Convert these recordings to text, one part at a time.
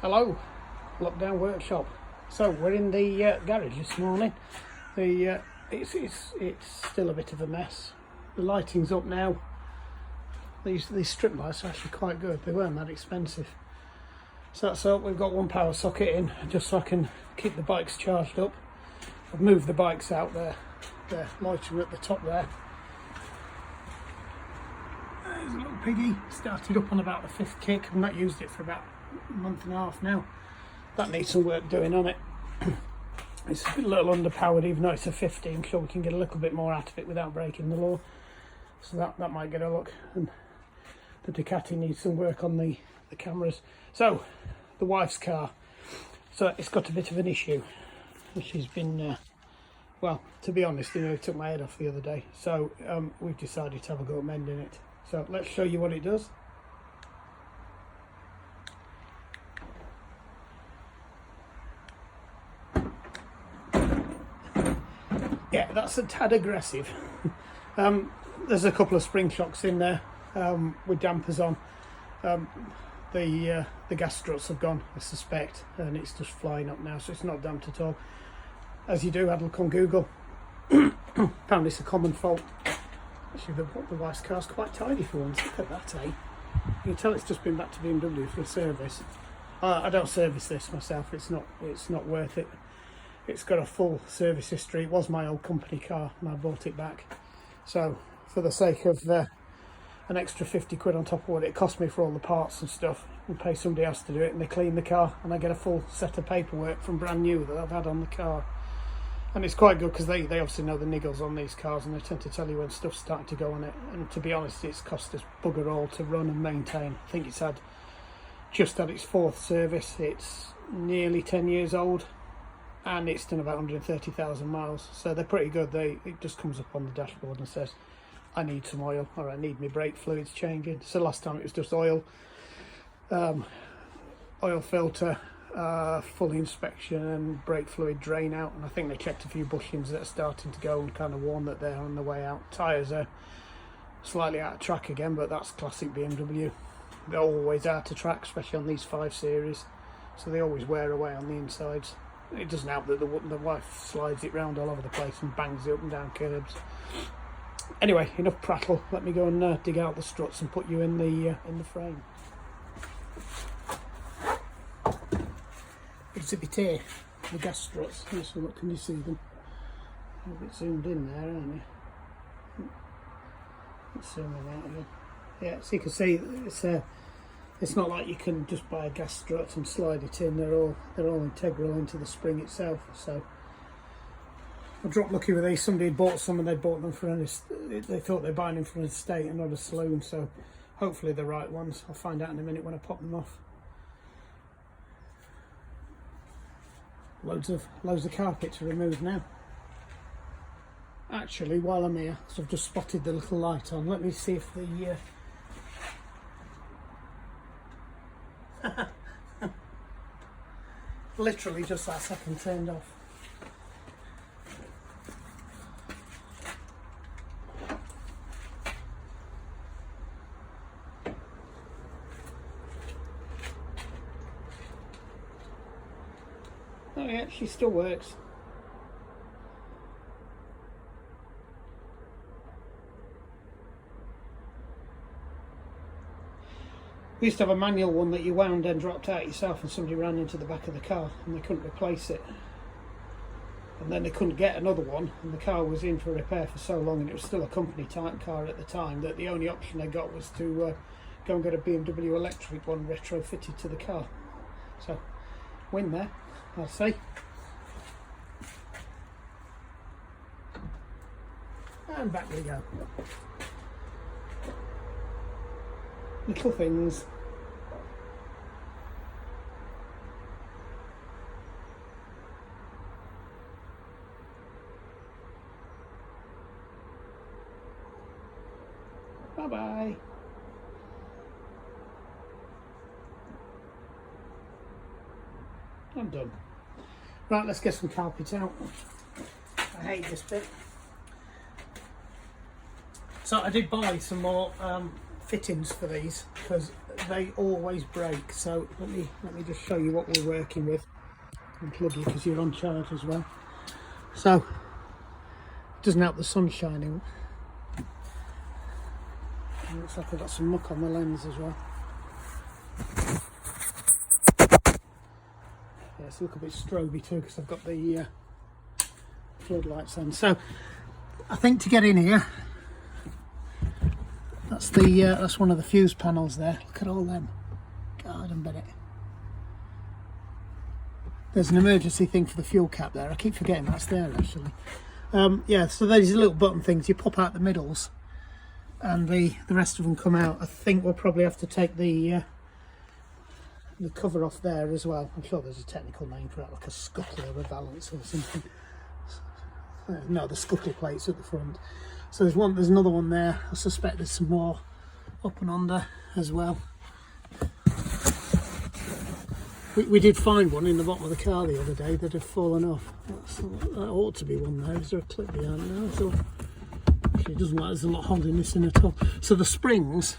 Hello, lockdown workshop. So we're in the garage this morning. It's still a bit of a mess. The lighting's up now. These strip lights are actually quite good. They weren't that expensive. So that's up. We've got one power socket in just so I can keep the bikes charged up. I've moved the bikes out there. They're loitering at the top there. There's a little piggy. Started up on about the 5th kick. I've not used it for about a month and a half now. That needs some work doing on it. It's a little underpowered, even though it's a 50. I'm sure we can get a little bit more out of it without breaking the law. So that might get a look. And the Ducati needs some work on the cameras. So the wife's car. So it's got a bit of an issue. She's been, well, to be honest, it took my head off the other day. So we've decided to have a go at mending it. So let's show you what it does. Yeah, that's a tad aggressive. There's a couple of spring shocks in there with dampers on. The gas struts have gone, I suspect, and it's just flying up now, so it's not damped at all. As you do, I'd look on Google. Found it's a common fault. Actually, the wife's car's quite tidy for once. Look at that, eh? You can tell it's just been back to BMW for a service. I don't service this myself. It's not worth it. It's got a full service history. It was my old company car and I bought it back. So for the sake of an extra 50 quid on top of what it cost me for all the parts and stuff, and pay somebody else to do it, and they clean the car and I get a full set of paperwork from brand new that I've had on the car. And it's quite good because they obviously know the niggles on these cars and they tend to tell you when stuff's starting to go on it. And to be honest, it's cost us bugger all to run and maintain. I think it's just had its 4th service. It's nearly 10 years old. And it's done about 130,000 miles, so they're pretty good. It just comes up on the dashboard and says, I need some oil, or I need my brake fluids changing. So last time it was just oil, oil filter, full inspection and brake fluid drain out, and I think they checked a few bushings that are starting to go and kind of warn that they're on the way out. Tyres are slightly out of track again, but that's classic BMW. They're always out of track, especially on these 5 Series, so they always wear away on the insides. It doesn't help that the wife slides it round all over the place and bangs it up and down curbs. Anyway, enough prattle. Let me go and dig out the struts and put you in the frame. Exhibit A, the gas struts. Yes, look, can you see them? A bit zoomed in there, aren't you? Let's zoom in out again. Yeah, so you can see it's not like you can just buy a gas strut and slide it in. They're all integral into the spring itself. So I dropped lucky with these. Somebody had bought some and they bought them for they thought they were buying them for an estate and not a saloon. So hopefully the right ones. I'll find out in a minute when I pop them off. Loads of carpet to remove now. Actually, while I'm here, so I've just spotted the little light on. Let me see if the literally just that second turned off. Oh yeah, she still works. We used to have a manual one that you wound and dropped out yourself and somebody ran into the back of the car and they couldn't replace it. And then they couldn't get another one and the car was in for repair for so long and it was still a company type car at the time that the only option they got was to go and get a BMW electric one retrofitted to the car. So, win there, I'll say. And back we go. Little things. Bye bye. I'm done. Right, let's get some carpet out. I hate this bit. So I did buy some more fittings for these because they always break. So let me just show you what we're working with. Unplug you because you're on charge as well. So it doesn't help the sun shining. It looks like I've got some muck on the lens as well. Yeah, it's a little bit stroby too because I've got the floodlights on. So I think to get in here, that's one of the fuse panels there. Look at all them. God, I bet it. There's an emergency thing for the fuel cap there. I keep forgetting that's there actually. Yeah, so these little button things, you pop out the middles and the rest of them come out. I think we'll probably have to take the cover off there as well. I'm sure there's a technical name for it, like a scuttle or a valance or something. No, the scuttle plates at the front. So there's another one there. I suspect there's some more up and under as well. We did find one in the bottom of the car the other day that had fallen off. That ought to be one there. Is there a clip behind there? So actually, it doesn't matter. There's a lot holding this in at all. So the springs,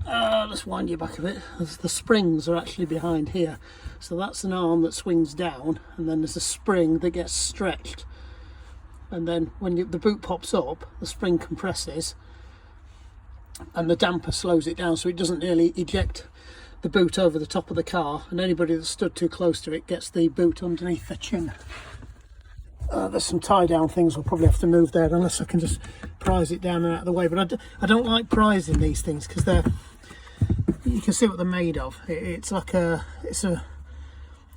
let's wind you back a bit. The springs are actually behind here. So that's an arm that swings down, and then there's a spring that gets stretched. And then when the boot pops up, the spring compresses, and the damper slows it down so it doesn't nearly eject the boot over the top of the car, and anybody that stood too close to it gets the boot underneath the chin. There's some tie down things we'll probably have to move there unless I can just prise it down and out of the way, but I don't like prising these things because you can see what they're made of. It's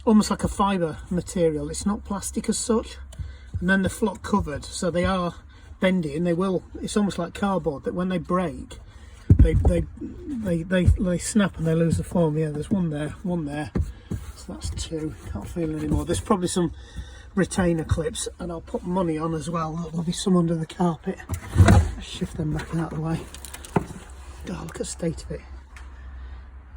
almost like a fibre material. It's not plastic as such, and then they're flock covered, so they are bendy, and it's almost like cardboard that when they break they snap and they lose the form. Yeah, there's one there, so that's two. Can't feel it anymore. There's probably some retainer clips, and I'll put money on as well. There'll be some under the carpet. Shift them back out of the way. Oh, look at the state of it.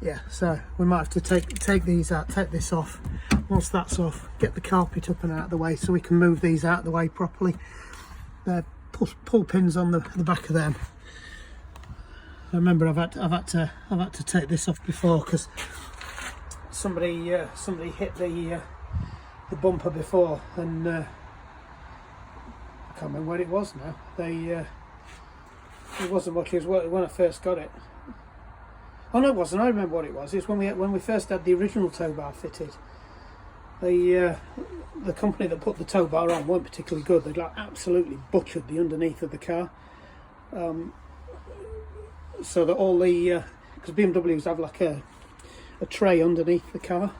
Yeah, so we might have to take these out, take this off. Once that's off, get the carpet up and out of the way so we can move these out of the way properly. They're pull pins on the back of them. I remember I've had to take this off before because somebody hit the bumper before, and I can't remember what it was now. It wasn't what it was when I first got it. Oh no, it wasn't. I remember what it was. It's when we first had the original tow bar fitted. The company that put the tow bar on weren't particularly good. They'd absolutely butchered the underneath of the car. So that all the because BMWs have like a tray underneath the car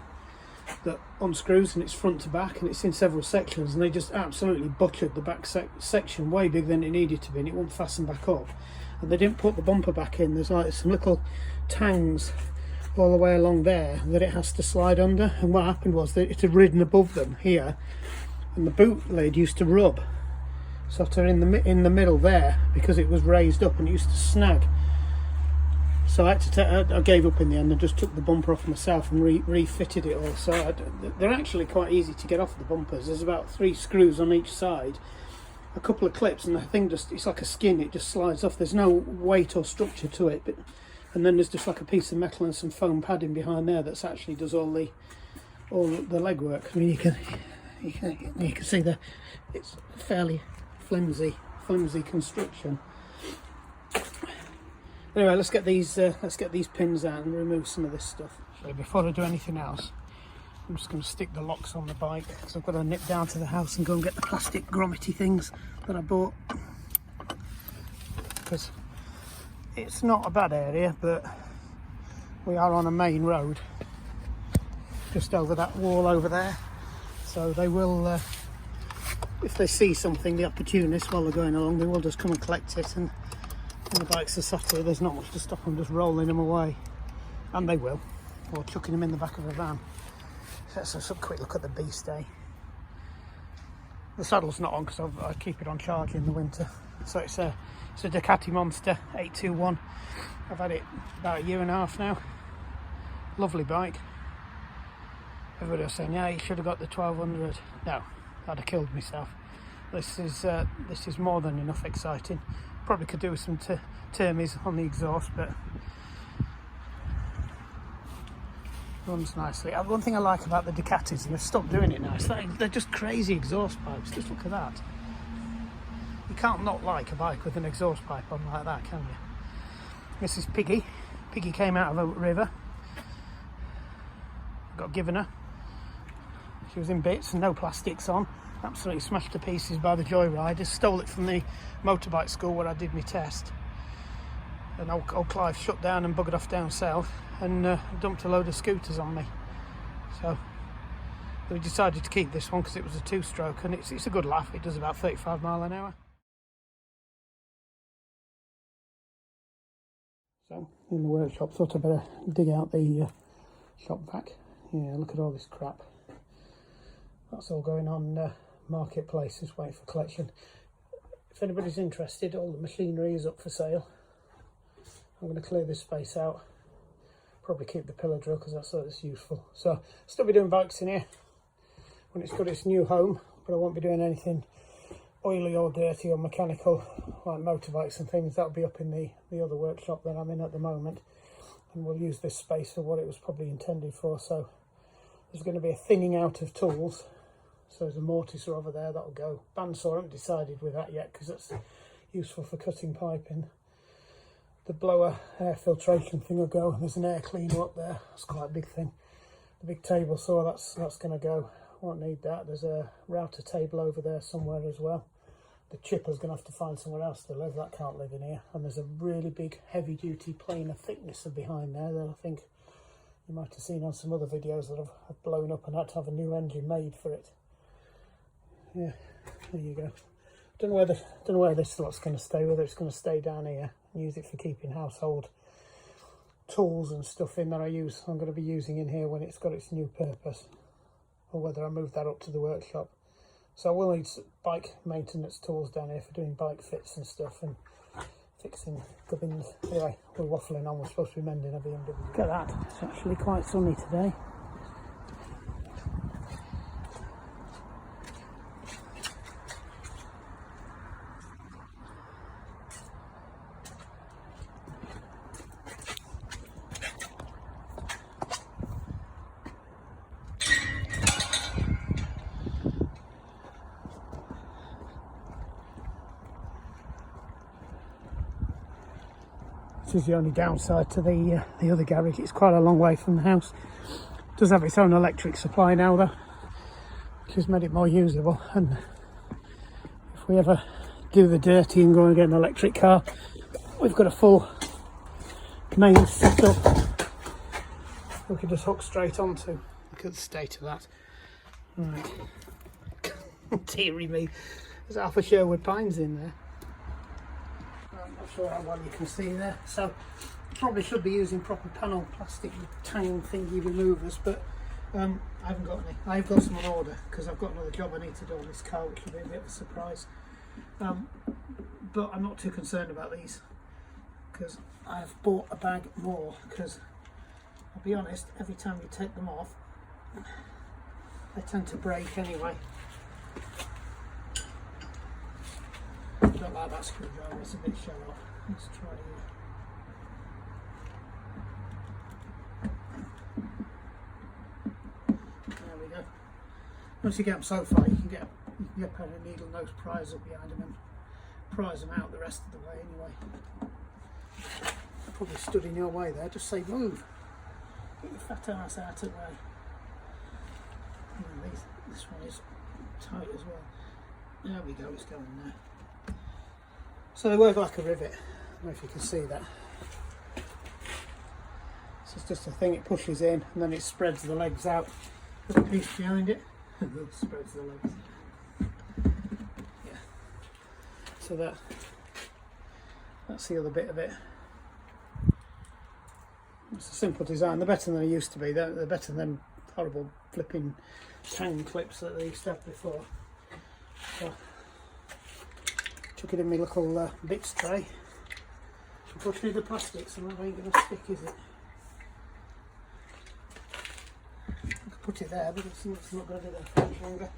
that unscrews, and it's front to back, and it's in several sections, and they just absolutely butchered the back section way bigger than it needed to be, and it won't fasten back up, and they didn't put the bumper back in. There's like some little tangs all the way along there that it has to slide under, and what happened was that it had ridden above them here, and the boot lid used to rub sort of in the middle there because it was raised up and it used to snag. So I gave up in the end and just took the bumper off myself and refitted it all. So they're actually quite easy to get off the bumpers. There's about 3 screws on each side, a couple of clips, and the thing it's like a skin. It just slides off. There's no weight or structure to it. And then there's just like a piece of metal and some foam padding behind there that's actually does all the legwork. I mean, you can see that it's fairly flimsy construction. Anyway, let's get these pins out and remove some of this stuff. So before I do anything else, I'm just going to stick the locks on the bike because I've got to nip down to the house and go and get the plastic grommety things that I bought. Because it's not a bad area, but we are on a main road just over that wall over there. So they will, if they see something, the opportunists while they're going along, they will just come and collect it. And when the bikes are sat here, there's not much to stop them just rolling them away, and they will, or chucking them in the back of a van. So let's have a quick look at the beast, eh? The saddle's not on because I keep it on charge in the winter. So it's a Ducati Monster 821. I've had it about 1.5 years now. Lovely bike. Everybody was saying, yeah, you should have got the 1200. No, I'd have killed myself. This is more than enough exciting. Probably could do with some termies on the exhaust, but runs nicely. One thing I like about the Ducatis, and they've stopped doing it now, is that they're just crazy exhaust pipes. Just look at that. You can't not like a bike with an exhaust pipe on like that, can you? This is Piggy. Piggy came out of a river. Got given her. She was in bits and no plastics on. Absolutely smashed to pieces by the joyriders. Stole it from the motorbike school where I did my test. And old Clive shut down and buggered off down south and dumped a load of scooters on me. So we decided to keep this one because it was a 2-stroke, and it's a good laugh. It does about 35 mile an hour. So in the workshop, thought I'd better dig out the shop vac. Yeah, look at all this crap. That's all going on marketplaces, waiting for collection. If anybody's interested, all the machinery is up for sale. I'm going to clear this space out. Probably keep the pillar drill because that's it's useful. So I'll still be doing bikes in here when it's got its new home, but I won't be doing anything oily or dirty or mechanical like motorbikes and things. That'll be up in the other workshop that I'm in at the moment, and we'll use this space for what it was probably intended for. So there's going to be a thinning out of tools. So there's a mortiser over there that'll go. Bandsaw, I haven't decided with that yet because that's useful for cutting piping. The blower air filtration thing will go. There's an air cleaner up there. That's quite a big thing. The big table saw, that's going to go. Won't need that. There's a router table over there somewhere as well. The chipper's going to have to find somewhere else to live. That can't live in here. And there's a really big heavy duty planer thicknesser behind there that I think you might have seen on some other videos that have blown up and had to have a new engine made for it. Yeah, there you go. Don't know where this lot's going to stay, whether it's going to stay down here and use it for keeping household tools and stuff in that I'm going to be using in here when it's got its new purpose, or whether I move that up to the workshop. So I will need bike maintenance tools down here for doing bike fits and stuff and fixing gubbins. Anyway, we're waffling on. We're supposed to be mending a BMW. Look at that, it's actually quite sunny today. This is the only downside to the other garage. It's quite a long way from the house. It does have its own electric supply now though, which has made it more usable. And if we ever do the dirty and go and get an electric car, we've got a full main setup we could just hook straight onto. Look at the state of that. Right. Deary me, there's half a Sherwood Pines in there. I'm not sure how well you can see there, so probably should be using proper panel plastic tang thingy removers, but I haven't got any. I've got some on order because I've got another job I need to do on this car, which will be a bit of a surprise. But I'm not too concerned about these because I've bought a bag more, because I'll be honest, every time you take them off they tend to break anyway. I don't like that screwdriver, it's a bit shell off. Let's try here. There we go. Once you get them so far, you can get a pair of needle nose pries up behind them and prise them out the rest of the way anyway. I probably stood in your way there, just say move. Get your fat ass out of the way. And this one is tight as well. There we go, it's going there. So they work like a rivet. I don't know if you can see that. So it's just a thing, it pushes in and then it spreads the legs out. Put a piece behind it and it spreads the legs. Yeah. So that's the other bit of it. It's a simple design. They're better than they used to be. They're better than horrible flipping tang clips that they used to have before. So, chuck it in my little bits tray. Unfortunately the plastics and that ain't going to stick, is it? I could put it there, but it's not going to be there for much longer.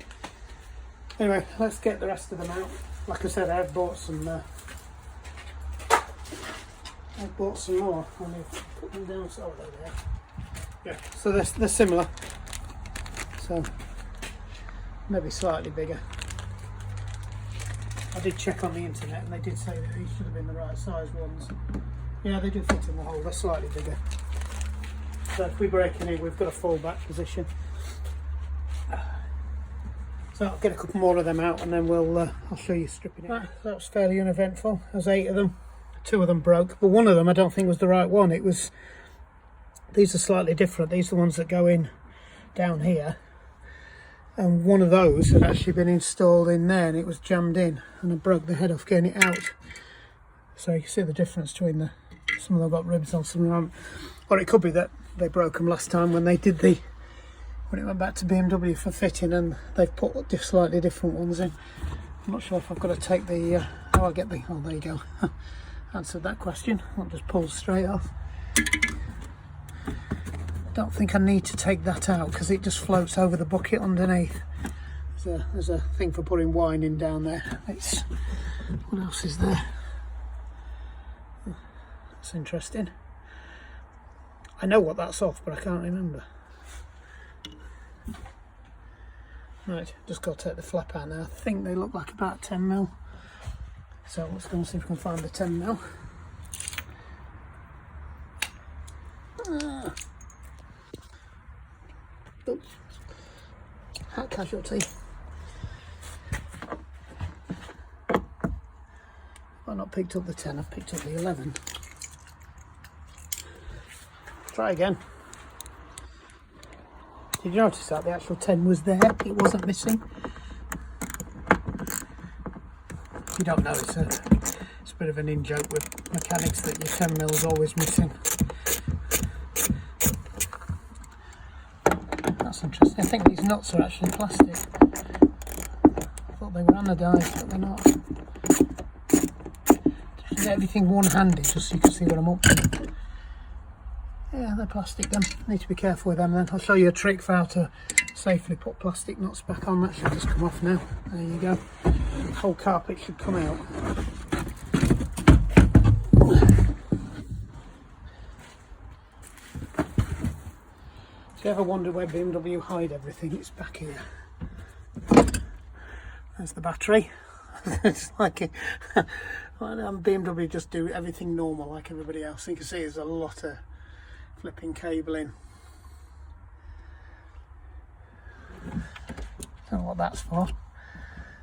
Anyway, let's get the rest of them out. Like I said, I've bought some more. I've put them down, so they're there. Yeah, so they're similar. So maybe slightly bigger. I did check on the internet and they did say that these should have been the right size ones. Yeah, they do fit in the hole, they're slightly bigger. So if we break in here, we've got a fallback position. So I'll get a couple more of them out and then I'll show you stripping it. That was fairly uneventful. There's 8 of them. 2 of them broke, but one of them I don't think was the right one. These are slightly different. These are the ones that go in down here. And one of those had actually been installed in there and it was jammed in and I broke the head off getting it out. So you can see the difference between some of them got ribs on, some of them, or it could be that they broke them last time when it went back to BMW for fitting and they've put slightly different ones in. I'm not sure if I've got to take the, oh there you go. Answered that question. I'll just pull straight off. Don't think I need to take that out because it just floats over the bucket underneath. There's a thing for putting wine in down there. What else is there? That's interesting. I know what that's off, but I can't remember. Right, just got to take the flap out now. I think they look like about 10mm. So let's go and see if we can find the 10mm. Oops. Hat casualty. I've not picked up the 10, I've picked up the 11. Try again. Did you notice that the actual 10 was there? It wasn't missing. If you don't know, it's a bit of an in-joke with mechanics that your 10mm is always missing. That's interesting. I think these nuts are actually plastic. I thought they were anodised, but they're not. Just get everything one-handed just so you can see what I'm up to. Yeah, they're plastic then. Need to be careful with them then. I'll show you a trick for how to safely put plastic nuts back on. That should just come off now. There you go. The whole carpet should come out. If you ever wonder where BMW hide everything, it's back here. There's the battery. It's like BMW just do everything normal like everybody else. You can see there's a lot of flipping cabling. Don't know what that's for.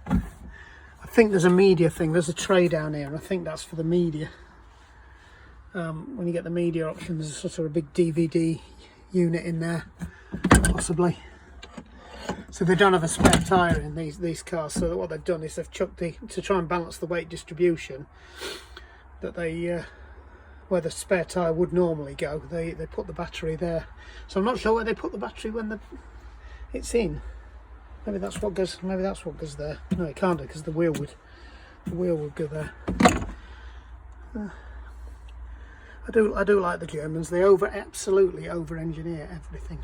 I think there's a media thing. There's a tray down here, and I think that's for the media. When you get the media option, there's sort of a big DVD unit in there, possibly. So they don't have a spare tyre in these cars. So what they've done is they've chucked to try and balance the weight distribution. That they where the spare tyre would normally go, they put the battery there. So I'm not sure where they put the battery when it's in. Maybe that's what goes. Maybe that's what goes there. No, it can't do because the wheel would go there. I do like the Germans. They absolutely over-engineer everything.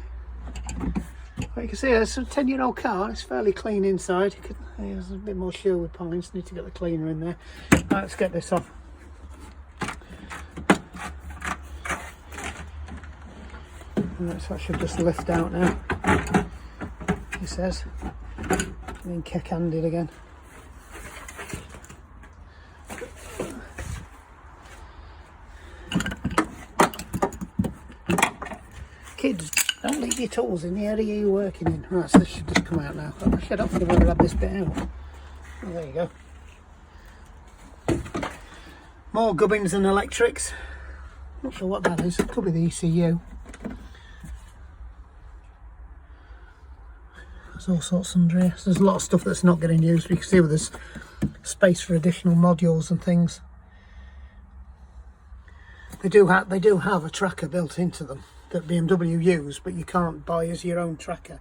But you can see it's a 10-year-old car. It's fairly clean inside. There's a bit more Sherwood points. Need to get the cleaner in there. Right, let's get this off. Right, so that should just lift out now. He says. Being kick-handed again. Kids, don't leave your tools in the area you're working in. Right, so this should just come out now. I should hopefully want to have this bit out. Oh, there you go. More gubbins and electrics. Not sure what that is. It could be the ECU. There's all sorts under here. So there's a lot of stuff that's not getting used. You can see there's space for additional modules and things. They do have a tracker built into them that BMW use, but you can't buy as your own tracker.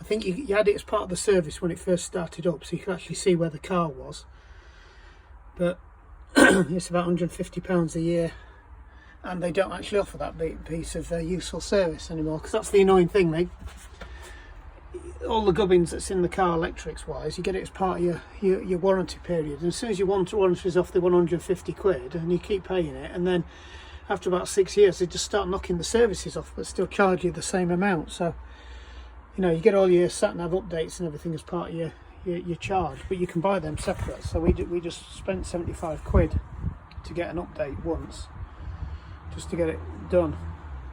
I think you had it as part of the service when it first started up, so you could actually see where the car was. But it's about £150 a year, and they don't actually offer that piece of useful service anymore, because that's the annoying thing. All the gubbins that's in the car electrics wise, you get it as part of your warranty period, and as soon as your warranty is off the 150 quid and you keep paying it, and then after about 6 years they just start knocking the services off but still charge you the same amount. So you know, you get all your sat nav updates and everything as part of your charge, but you can buy them separate. So we just spent 75 quid to get an update once, just to get it done,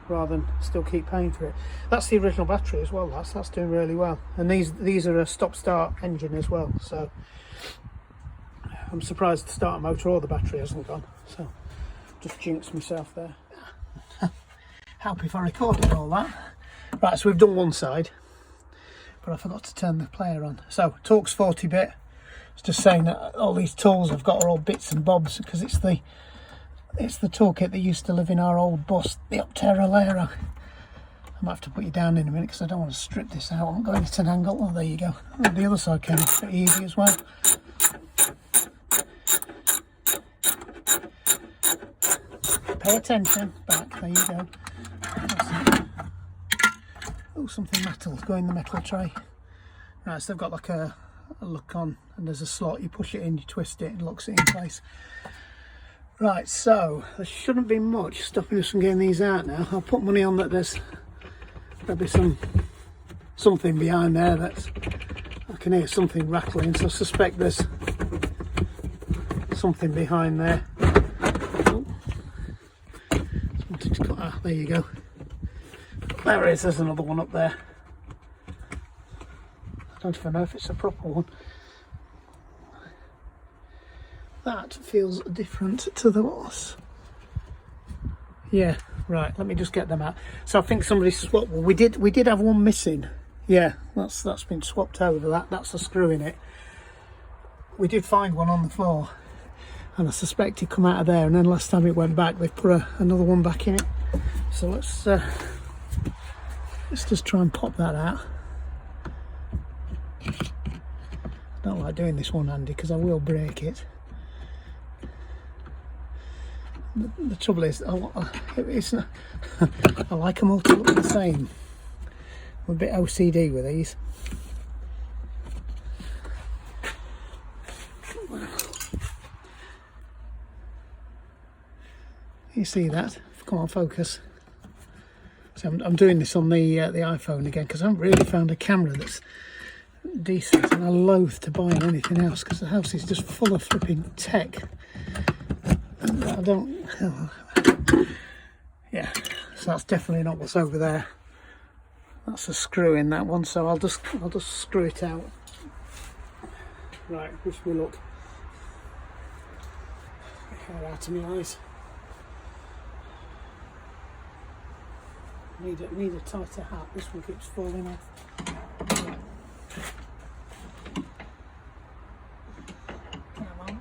rather than still keep paying for it. That's the original battery as well. That's doing really well, and these are a stop-start engine as well. So I'm surprised the starter motor or the battery hasn't gone. So just jinxed myself there. Help if I recorded all that. Right, so we've done one side, but I forgot to turn the player on. So Torx 40-bit. It's just saying that all these tools I've got are all bits and bobs, because it's the toolkit that used to live in our old bus, the Optera Lera. I might have to put you down in a minute because I don't want to strip this out. I'm going at an angle. Oh, there you go. Oh, the other side came pretty easy as well. Pay attention. Back. There you go. Oh, something metal's going in the metal tray. Right, so they've got like a look on, and there's a slot. You push it in, you twist it, and locks it in place. Right, so there shouldn't be much stopping us from getting these out now. I'll put money on that there'll be something behind there that's, I can hear something rattling, so I suspect there's something behind there. Oh, just wanted to cut, there you go. There it is, there's another one up there. I don't even know if it's a proper one. That feels different to the others. Yeah, right, let me just get them out. So I think somebody swapped one. We did have one missing. Yeah, that's been swapped over. That's a screw in it. We did find one on the floor, and I suspect it come out of there, and then last time it went back they've put another one back in it. So let's just try and pop that out. I don't like doing this one handy because I will break it. The trouble is, it's not, I like them all to look the same. I'm a bit OCD with these. You see that? Come on, focus. So I'm doing this on the iPhone again because I haven't really found a camera that's decent, and I loathe to buy anything else because the house is just full of flipping tech. I don't. Yeah, so that's definitely not what's over there. That's a screw in that one, so I'll just screw it out. Right, wish me luck. Get out of my eyes. Need a tighter hat. This one keeps falling off. Right.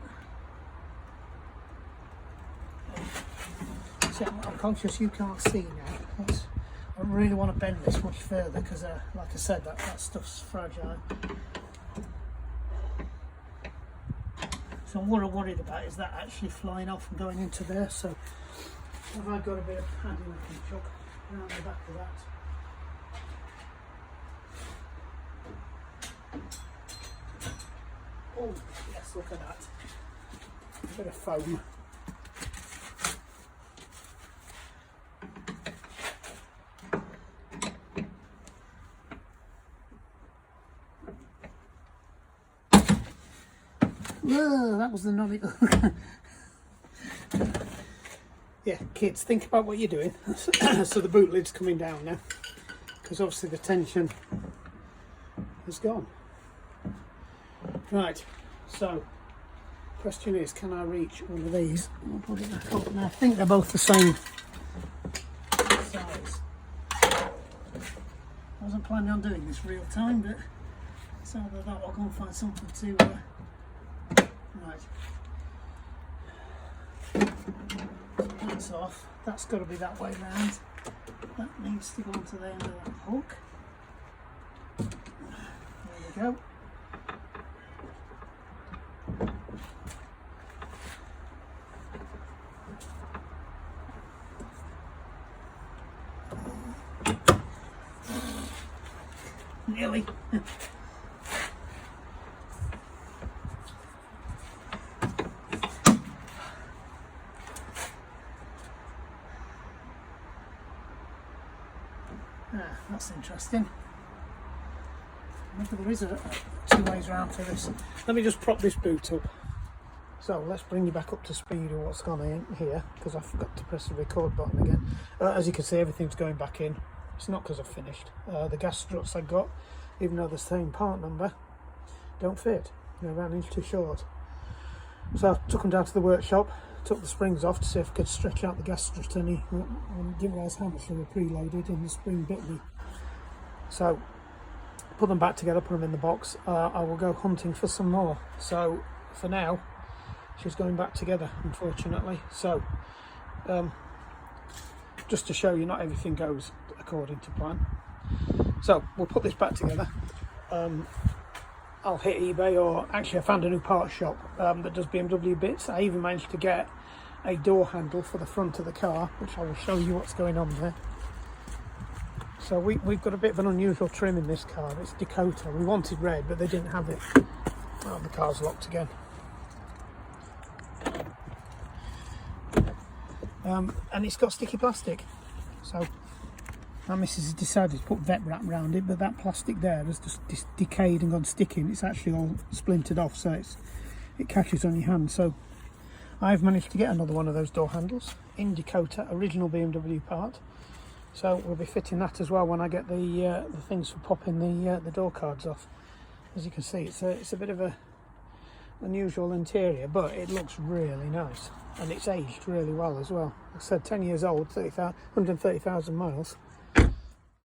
I'm conscious you can't see now. I don't really want to bend this much further because, like I said, that stuff's fragile. So what I'm worried about is that actually flying off and going into there. So have I got a bit of padding I can chuck around the back of that? Oh yes, look at that. A bit of foam. That was the naughty. Yeah, kids, think about what you're doing. So the boot lid's coming down now, because obviously the tension is gone. Right, so question is, can I reach one of these? I'll put it back up, and I think they're both the same size. I wasn't planning on doing this real time, but it's either that or I'll go and find something to right. That's off. That's got to be that way round. That needs to go onto the end of that hook. There we go. Nearly. That's interesting. Maybe there is two ways around for this. Let me just prop this boot up. So let's bring you back up to speed of what's gone in here, because I forgot to press the record button again. As you can see, everything's going back in. It's not because I've finished. The gas struts I got, even though the same part number, don't fit. They're about an inch too short. So I took them down to the workshop, took the springs off to see if I could stretch out the gas strut any. I didn't realise how much they were preloaded and the spring bit me. So put them back together, put them in the box. I will go hunting for some more. So for now, she's going back together, unfortunately. So just to show you, not everything goes according to plan. So we'll put this back together. I'll hit eBay, or actually I found a new parts shop that does BMW bits. I even managed to get a door handle for the front of the car, which I will show you what's going on there. So we've got a bit of an unusual trim in this car. It's Dakota. We wanted red, but they didn't have it. Oh, the car's locked again. And it's got sticky plastic. So my missus has decided to put vet wrap around it, but that plastic there has just decayed and gone sticking. It's actually all splintered off, so it catches on your hand. So I've managed to get another one of those door handles in Dakota, original BMW part. So we'll be fitting that as well when I get the things for popping the door cards off. As you can see, it's a bit of a unusual interior, but it looks really nice, and it's aged really well as well. Like I said, 10 years old, 130,000 miles.